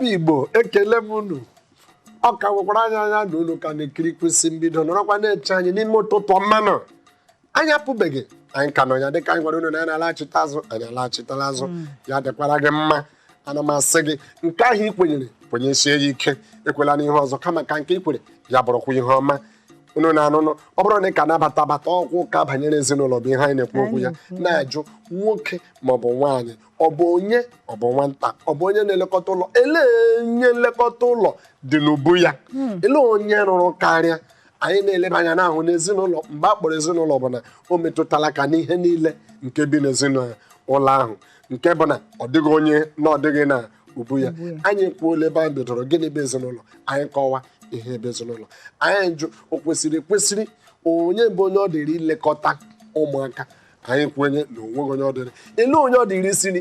Obi Igbo ekele m unu ọ ka nwekwara anya na unu ka na-ekiri kwesị mbido nọrọkwa na-eche anyị n'ime ụtụtụ mmanụ anyị apụbeghị anyị ka nọ ya dịka anyị gwara unu na anyị na-alaghachite azụ anyị alaghachitela azụ ya dịkwara gị mma ana m asị gị nke ahụ i kwenyere kwenyesie ya ike ekwela n'ihe ọzọ kama ka nke i kwere ya bụrụkwa ihe ọma unu na-anụnụ ọ bụrụ na ị ka na-abata ọkwụ ka banyere ezinụlọ bụ ihe anyị na-ekwu okwu ya na-ajụ nwoke maọbụ nwaanyị ọ bụ onye ọ bụ nwata ọ bụ onye na-elekọta ụlọ ele nlekọta ụlọ dị n'ubu ya ele onye rụrụ karịa anyị na-eleba anya n'ahụ n'ezinụlọ mgbe a kpọrọ ezinụlọ bụ na o metụtala ka n'ihe niile nke bi n'ezinụlọ ahụ nke bụ na ọ dịghị onye na ọ dịghị na ubu ya anyị kwuola ebe anyị bidoro gịnị bụ ezinụlọ anyị kọwa ihe ebe ezinụlọ anyị jụ o kwesịrị ekwesịrị onye bụ onye ọ dịrị ilekọta ụmụaka anyị kwenye na onweghị onye ọ dịrị ele onye ọ dịrị isiri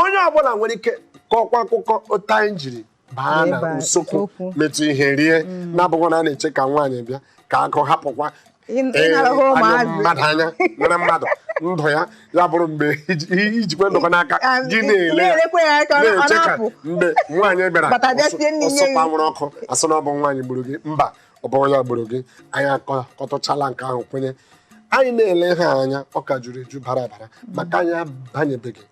onye ọbụla nwere ike kọkwa akụkọ ụta anyị jiri baa na usekwu metụ ihe rie na-abụghị na a na-eche ka nwaanyị bịa ka akụ hapụkwa anya mmadụ anya nwere mmadụ ndụ ya ya bụrụ mgbe ijikwa ndụkọ n'aka gị na-ele ya na-eche ka mgbe nwaanyị bịara ọsọkwa nwere ọkụ asị na ọ bụ nwaanyị gburu gị mba ọ bụ onye gburu gị anyị akọtụchala nke ahụ kwenye anyị na-ele ha anya ọ ka juru eju bara bara maka anyị abanyebeghị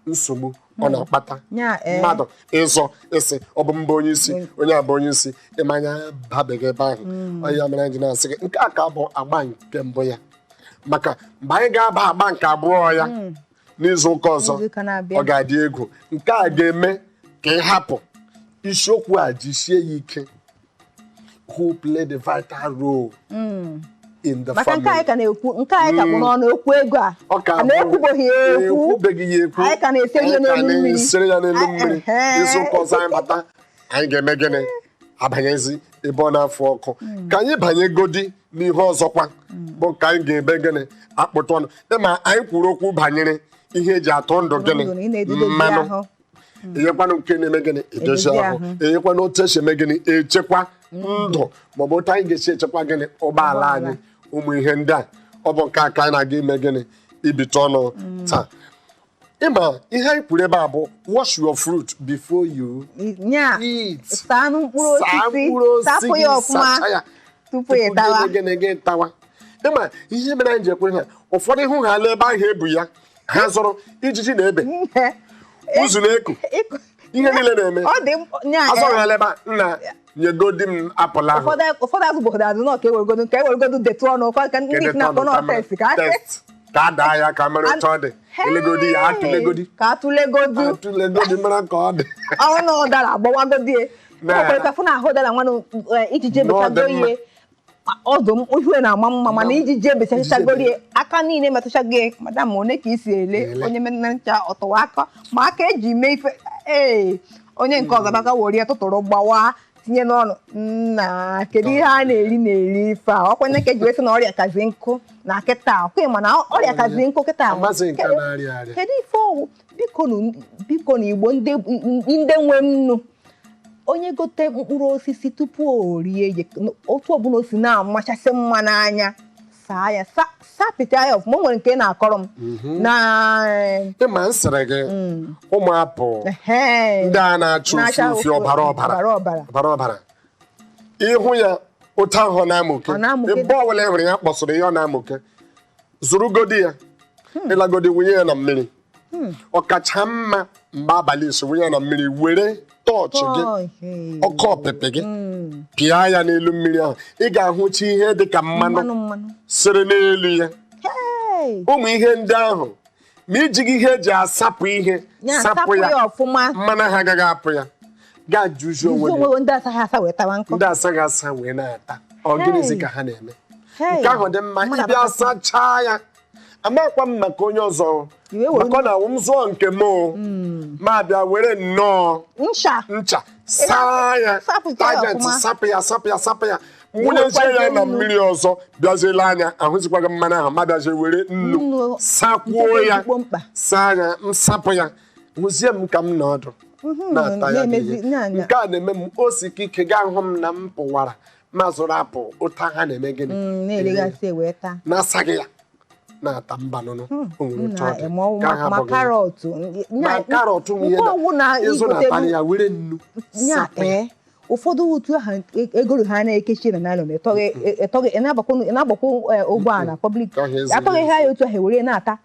nsogbu ọ na-akpata mmadụ ịzọ isi ọ bụ mba onye isi onye abụ onye isi ịmanya babeghị ebe ahụ onye ya mere anyị na-asị gị nke a ka bụ agba nke mbụ ya maka mgbe anyị ga-aba agba nke abụọ ya n'izu ụka ọzọ ọ ga-adị egwu nke a ga-eme ka ị hapụ isiokwu a jisie ya ike who played a vital role in the family. Maka nke anyị ka bụ n'ọnụ okwu ego a na-ekwubeghị ekwu anyị ka na-esere ya n'elu mmiri izu ụka ọzọ anyị bata anyị ga-eme gịnị abanyezi ebe ọ na-afụ ọkụ ka anyị banyegodi n'ihe ọzọkwa bụ nke anyị ga-ebe gịnị akpụtụ ọnụ ịma anyị kwuru okwu banyere ihe eji atụ ndụ gịnị mmanụ enyekwanụ nke na-eme gịnị edozi ahụ enyekwana otu esi eme gịnị echekwa ndụ maọbụ otu anyị ga-esi echekwa gịnị ụgbọala anyị ụmụ ihe ndị a ọ bụ nke aka anyị na-aga ime gịnị ibite ọnụ taa ịma ihe anyị kwuru ebe a bụ wash your fruit before you eat. Saa mkpụrụ osisi sapụ ya ọfụma tupu ị tawa. Ịma ihe mere anyị ji ekwe ha ụfọdụ ihu ha ala ebe ahụ ebu ya ha zọrọ ijiji na ebe ụzụ na-eku ihe niile na-eme azọrọ ha ebe nna nyegodi m apụl ahụ ụfọdụ azụ bụgodị azụ nọ ka eweregodo detụ ọnụ ka ndị na-akpọ n'ọtest ka a daa ya ka mere otu ọ dị elegodi ya atụlegodi mara ka ọ dị ọnwụ na ọ dara agbawagodi okwere ka fụ na ahụ dara nwanụ ijiji ebechago ihe ọdụ m uhie na-ama mma mana ijiji ebechachago ihe aka niile metụchago madam one ka isi ele onye mena ncha ọtụwa aka ma aka eji mee ife onye nke ọzọ baka were tụtụrụ gbawa tinye n'ọnụ nna kedu ihe a na-eri ife a ọkwanye ka eji wesị na ọrịa kazi nkụ na kịta ọkwe mana ọrịa kazi nkụ kịta kedu ife ọwụ biko na Igbo ndị nwe nnu onye gote mkpụrụ osisi tupu o rie ya otu ọbụla o si na-amachasị mma n'anya saa ya sapịta ya ọfụma o nwere nke na-akọrọ m na ịma nsịrị gị ụmụ apụl ndị a na-achụ ufi ọbara ịhụ ya otu ahụ na-amụke ebe ọbụla e hụrụ ya kpọsịrị ihe ọ na-amụke zụrụgodi ya ịlagodi wunye ya na mmiri ọkacha mma mgbe abalị isi wunye ya na mmiri were tọọchị gị ọkụ ọpịpị gị pịa ya n'elu mmiri ahụ ị ga-ahụchi ihe dị ka mmanụ sere n'elu ya ụmụ ihe ndị ahụ ma ijighị ihe eji asapụ ihe sapụ ya mmanụ ha agaghị apụ ya ga-ajụzi onwe ndị asaghị asa wee na-ata ọ gịnịzi ka ha na-eme nke ahụ dị mma ịbịa sachaa ya amakwa m maka onye ọzọ maka ọ na-awụ m zụọ nke m ma bịa were nnọọ ncha saa ya tajenti sapụ ya nwunyezie ya na mmiri ọzọ bịaziela anya ahụzikwaghị mmanụ ahụ ma bịazie were nnu sakwuo ya saa ya nsapụ ya hụzie m ka m nọ ọdụ na-ata ya nke a na-eme m o si ike gaa hụ m na m pụwara ma zụrụ apụ ụta ha na-eme gịnị na-asaghị ya na-ata mba nụnụ o nwere ụtọ dị ma karọt ma karọt nwunye na ịzụ na-ata ya were nnu ụfọdụ otu ahụ egoro ha na-ekechi na nylon etọghị na-agbakwa ụgbọala public atọghị ha ya otu ahụ were na-ata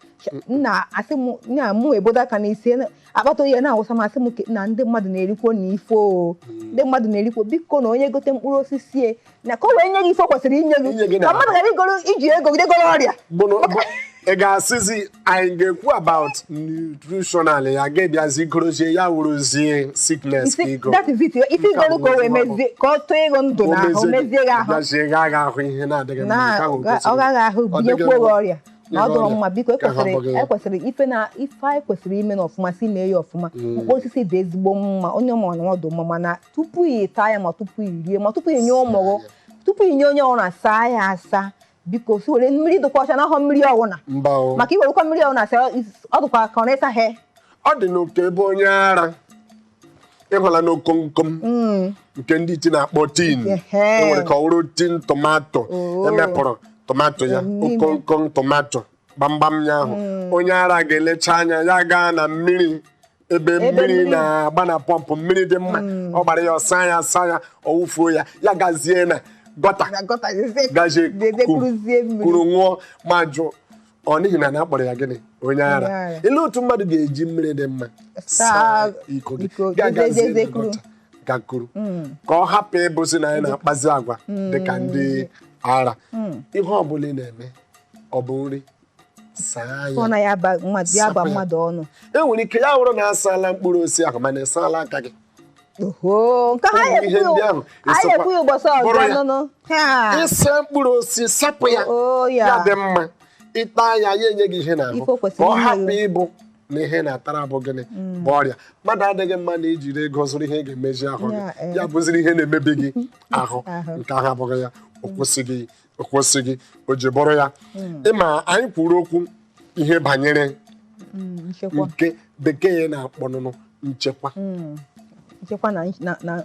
nna asị m na mụ ebodo aka n'isi akpata oyi na-awụsa m asị m na ndị mmadụ na-erikwo na ifo ndị mmadụ na-erikwo biko na onye gote mkpụrụ osisi na ka o wee nye gị ifo kwesịrị inye gị ka mmadụ ghara igoro iji ego gidegoro ọrịa ị ga-asịzi anyị ga-ekwu about nutritional ya ga-ebiazi gorozie ya wuruzie sickness ego that is it ife igoro ka o wee mezie ka ọ tụọ ego ndụ na ahụ mezie gị ahụ gazie gaghị ahụ ihe na-adịghị mma ọ gaghị ahụ binyekwa gị ọrịa na ọ dụrụ mma biko ekwesịrị ife anyị kwesịrị ime na ọfụma si mee ya ọfụma mkpụrụ osisi dị ezigbo mma onye ọma na ọdụ mma mana tupu ị taa ya ma tupu ị rie ma tupu ị nye ụmụ tupu ị nye onye ọrụ na-asa ya asa biko si were mmiri dịkwa ọcha n'ahụ mmiri ọwụna maka iwerekwa mmiri ọwụna asa ọ dịkwa ka ọ na-ịsaghị ọ dị n'oke ebe onye ara ịhụla n'okomkom nke ndị iti na-akpọ tin enwere ka ọ wụrụ tin tomato emepụrụ tomato ya okomkom tomato gbamgbam ya ahụ onye ara ga-elecha anya ya gaa na mmiri ebe mmiri na-agba na pọmpụ mmiri dị mma ọ gbara ya ọsa ya asa ya ọwụfuo ya gazie na gọta gaje kwuru nwụọ ma jụ ọ n'ihi na na-akpọrọ ya gịnị onye ara ile otu mmadụ ga-eji mmiri dị mma saa iko gị gagazie gọta gakuru ka ọ hapụ ịbụzi na anyị na-akpazi agwa dịka ndị ara ihe ọbụla ị na-eme ọ bụ nri saa ya mmadụ ọnụ enwere ike ya wụrụ na asala mkpụrụ osisi ahụ mana ịsala aka gị ịsa mkpụrụ osisi sapụ ya ya dị mma ịta ya ya enye gị ihe n'ahụ ka ọ hapụ ịbụ na ihe na-atara bụ gịnị bụ ọrịa mmadụ adịghị mma na ijiri ego zụrụ ihe ga-emeji ahụ gị ya bụziri ihe na-emebi gị ahụ nke ahụ abụghị ya o kwesịghị o ji bụrụ ya ịma anyị kwuru okwu ihe banyere nke bekee na-akpọ nchekwa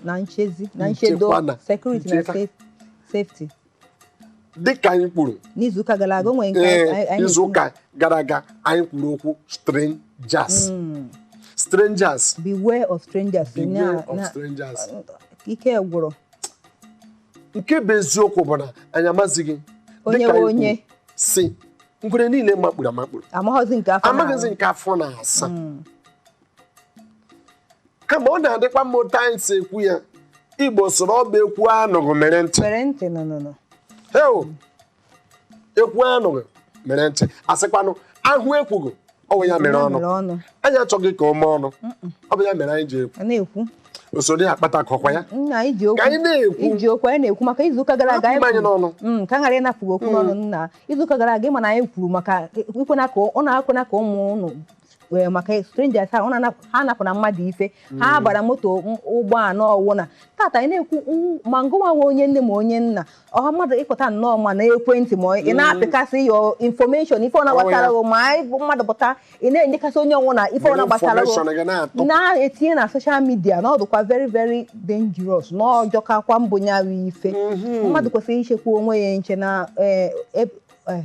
na nchezi na nchedo security na safety dịka anyị kwuru n'izuụka gara aga onwe nke izuụka gara aga anyị kwuru okwu strangers beware of strangers ike gwụrụ nke bụ eziokwu bụ na anyị amazighị onye si ngwere niile makpuru amaghịzi nke afọ na-asa kama ọ na-adịkwa mma otu anyị si ekwu ya Igbo soro ọba ekwu anụghị mere ntị ekwu anụghị mere ntị asịkwanụ ahụ ekwugo ọ bụ ya mere ọnụ anyị achọghị ka o mee ọnụ ọ bụ ya mere anyị ji ekwu usoro ya akpata akọkwa ya ka anyị na-ekwu maka izuụka gara aga ka ghara ịnapụghị okwu n'ọnụ nna izuụka gara aga ịma na anyị kwuru maka ọ na-akwena ka ụmụ ụnụ maka strangers ha napụra mmadụ ife ha bara moto ụgbọala ọwụna tata anyị na-ekwu ma ngụwa nwe onye nne ma onye nna ọha mmadụ ịkpọta nnọọ ma na ekwentị ma ị na-apịkasị yo information ife ọna gbasara gị ma mmadụ pụta ị na-enyekasị onye ọnwụna ife ọna gbasara gị na-etinye na social media na ọ dịkwa very very dangerous na ọjọọ kakwa mbụnyarụ ife mmadụ kwesịrị ichekwa onwe ya nche na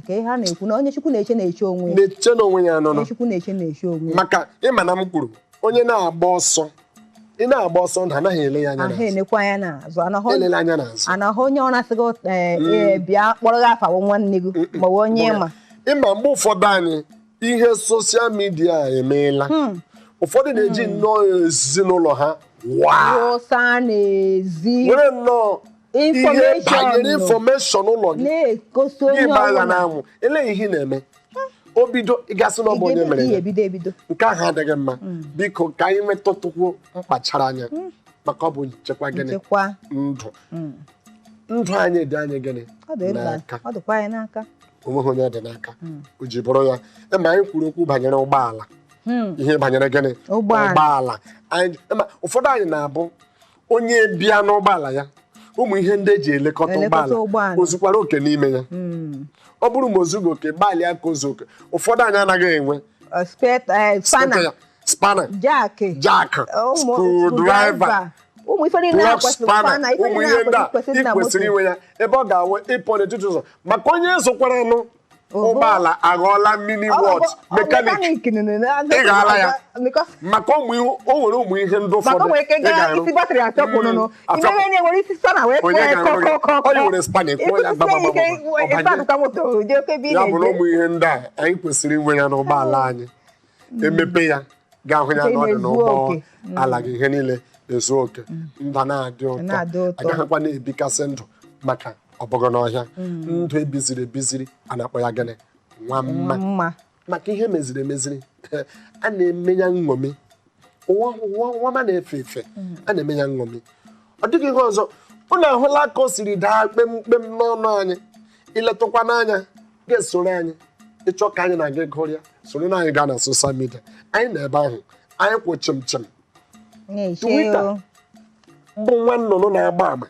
ka ihe a na-ekwu na onye Chukwu na-eche na-eche onwe ya na-eche n'onwe ya nọ Chukwu na-eche na-eche onwe ya maka ịma na m kwuru onye na-agba ọsọ ị na-agba ọsọ ndụ anaghị ele ya anya n'azụ enekwa anya n'azụ elele anya n'azụ anaghị onye ọ na-asịghị bịa kpọrọ gị afa nwanne gị ma onye ịma mgbe ụfọdụ anyị ihe soshal midia emeela ụfọdụ na-eji nnọọ ezinụlọ ha were nnọọ ihe banyere infọmeshọn ụlọ gị ịba agha n'anwụ eleghị ihe na-eme o bido ịgasị n'ọbụ onye mere ya nke ahụ adịghị mma biko ka anyị metụtụkwuo mkpachara anya maka ọ bụ nchekwa gịnị ndụ anyị dị anyị gịnị n'aka onweghị onye dị n'aka o ji bụrụ ya ma anyị kwuru okwu banyere ụgbọala ihe banyere gịnị ụgbọala ụfọdụ anyị na-abụ onye bịa n'ụgbọala ya ụmụ ihe ndị eji elekọta ụgbọala ozukwara oke n'ime ya ọ bụrụ ma ozugo oke gbalịa ka ozu oke ụfọdụ anyị anaghị enwe spana jack screwdriver plug spana ụmụ ihe ndị a ị kwesịrị inwe ya ebe ọ ga-awe ịpụ n'etiti ụzọ maka onye zụkwara anụ ụgbọala aghọọla mini wọt mekanik ị ga-ala ya maka o nwere ụmụ ihe ndị ụfọdụ isi batrị achọpụrụ onye nwere spani kwụọ ya ya bụ na ụmụ ihe ndị a anyị kwesịrị inwe ya n'ụgbọala anyị emepe ya ga-ahụ ya n'ọdụ n'ụgbọ ala gị ihe niile ezu oke ndụ na-adị ụtọ agaghịkwa na-ebikasị ndụ maka ọbụgo n'ọhịa ndụ ebiziri a na-akpọ ya gịnị nwa mma maka ihe meziri emeziri a na-eme ya nṅomi ụwa na-efe efe a na-eme ya nṅomi ọ dịghị ihe ọzọ unu ahụla ka o siri daa kpemkpem n'ọnụ anyị iletụkwa n'anya ga-esoro anyị ịchọ ka anyị na-aga gụrịa soro na anyị gaa na soshal midia anyị na ebe ahụ anyị kwụ chimchim Twitter bụ nwa nnụnụ na-agba ama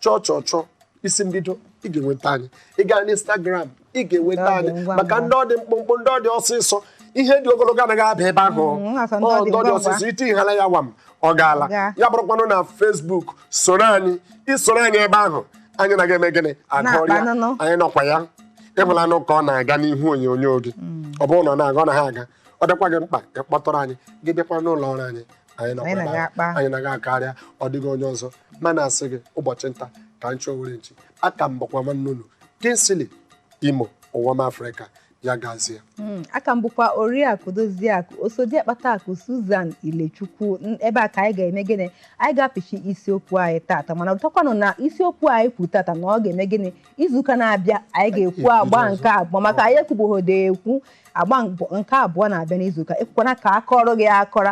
chọọ isi mbido ị ga-enweta anyị ị gaa n'Instagram ị ga-enweta anyị maka ndị ọ dị mkpụmkpụ ndị ọ dị ọsịsọ ihe dị ogologo anaghị aba ebe ahụ ndị ọ dị ọsịsọ ite ihala ya wam ọ gaala ya bụrụkwanụ na Facebook soro anyị isoro anyị ebe ahụ anyị na ga-eme gịnị agụrịa anyị nọkwa ya ịhụlanụ ka ọ na-aga n'ihu onyonyo gị ọ bụrụ na ọ na-aga ọ na ha aga ọ dịkwa gị mkpa ịkpọtụrụ anyị gị bịakwa n'ụlọ ọrụ anyị anyị na-aga akarịa ọ dịghị onye ọzọ mana asị gị ụbọchị nta ka nchọ were nchi aka m bụkwa nwanne unu Kingsley Imo ụwam Afrịka ya gazie aka m bụkwa Oriakụ Doziakụ Osodiakpatakụ Susan Ilechukwu ebe a ka anyị ga-eme gịnị anyị ga-apịchi isiokwu anyị tata mana ụtọkwanụ na isiokwu anyị kwu tata na ọ ga-eme gịnị izuụka na-abịa anyị ga-ekwu agba nke abụọ maka anyị ekwuboghode ekwu agba nke abụọ na-abịa n'izuụka ekwukwana ka akọrọ gị akọra